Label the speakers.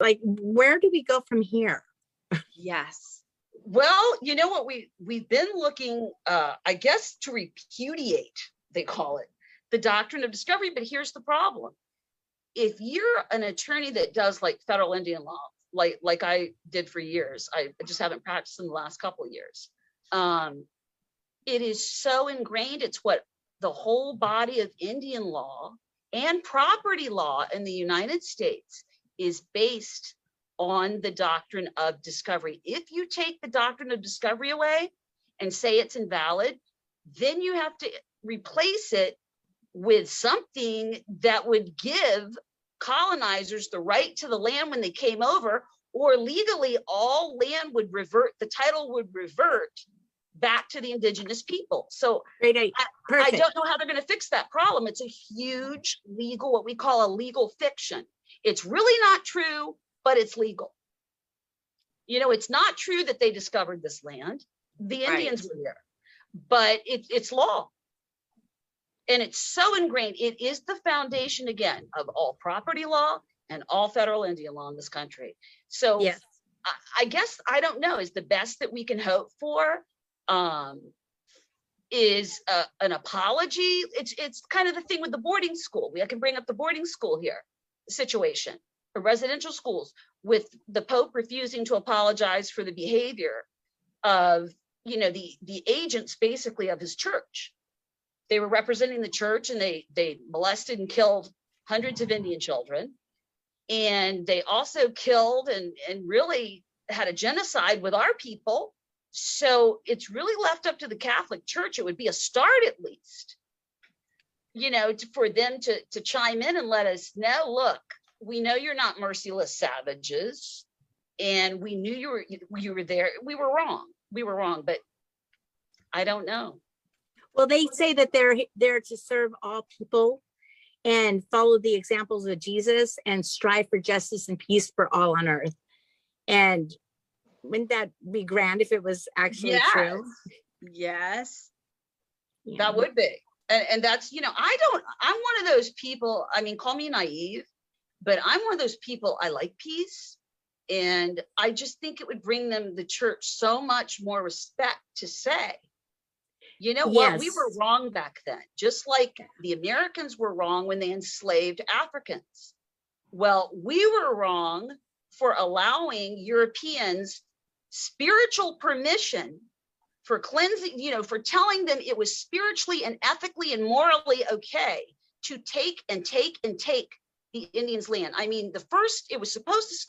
Speaker 1: Like, where do we go from here?
Speaker 2: Yes. Well, you know what, we've been looking, I guess, to repudiate, they call it, the doctrine of discovery. But here's the problem. If you're an attorney that does like federal Indian law, like I did for years, I just haven't practiced in the last couple of years. It is so ingrained. It's what the whole body of Indian law and property law in the United States is based on, the doctrine of discovery. If you take the doctrine of discovery away and say it's invalid, then you have to replace it with something that would give colonizers the right to the land when they came over, or legally all land would revert, the title would revert back to the indigenous people. So I don't know how they're going to fix that problem. It's a huge legal, what we call a legal fiction. It's really not true, but it's legal. You know, it's not true that they discovered this land. The Indians were here, but it's law. And it's so ingrained. It is the foundation, again, of all property law and all federal Indian law in this country. So yes. I guess, I don't know, is the best that we can hope for is an apology. It's kind of the thing with the boarding school. I can bring up the boarding school here situation, or residential schools, with the Pope refusing to apologize for the behavior of, you know, the agents basically of his church. They were representing the church, and they molested and killed hundreds of Indian children. And they also killed and really had a genocide with our people. So it's really left up to the Catholic Church. It would be a start, at least, you know, for them to chime in and let us know, look, we know you're not merciless savages, and we knew you were there. We were wrong, but I don't know.
Speaker 1: Well, they say that they're there to serve all people and follow the examples of Jesus and strive for justice and peace for all on earth. And wouldn't that be grand if it was actually true?
Speaker 2: Yes, yeah. That would be. And that's, you know, I'm one of those people, I mean, call me naive, but I'm one of those people, I like peace. And I just think it would bring them, the church, so much more respect to say, you know what, we were wrong back then, just like the Americans were wrong when they enslaved Africans. Well, we were wrong for allowing Europeans spiritual permission for cleansing, you know, for telling them it was spiritually and ethically and morally okay to take the Indians' land. I mean, it was supposed to stop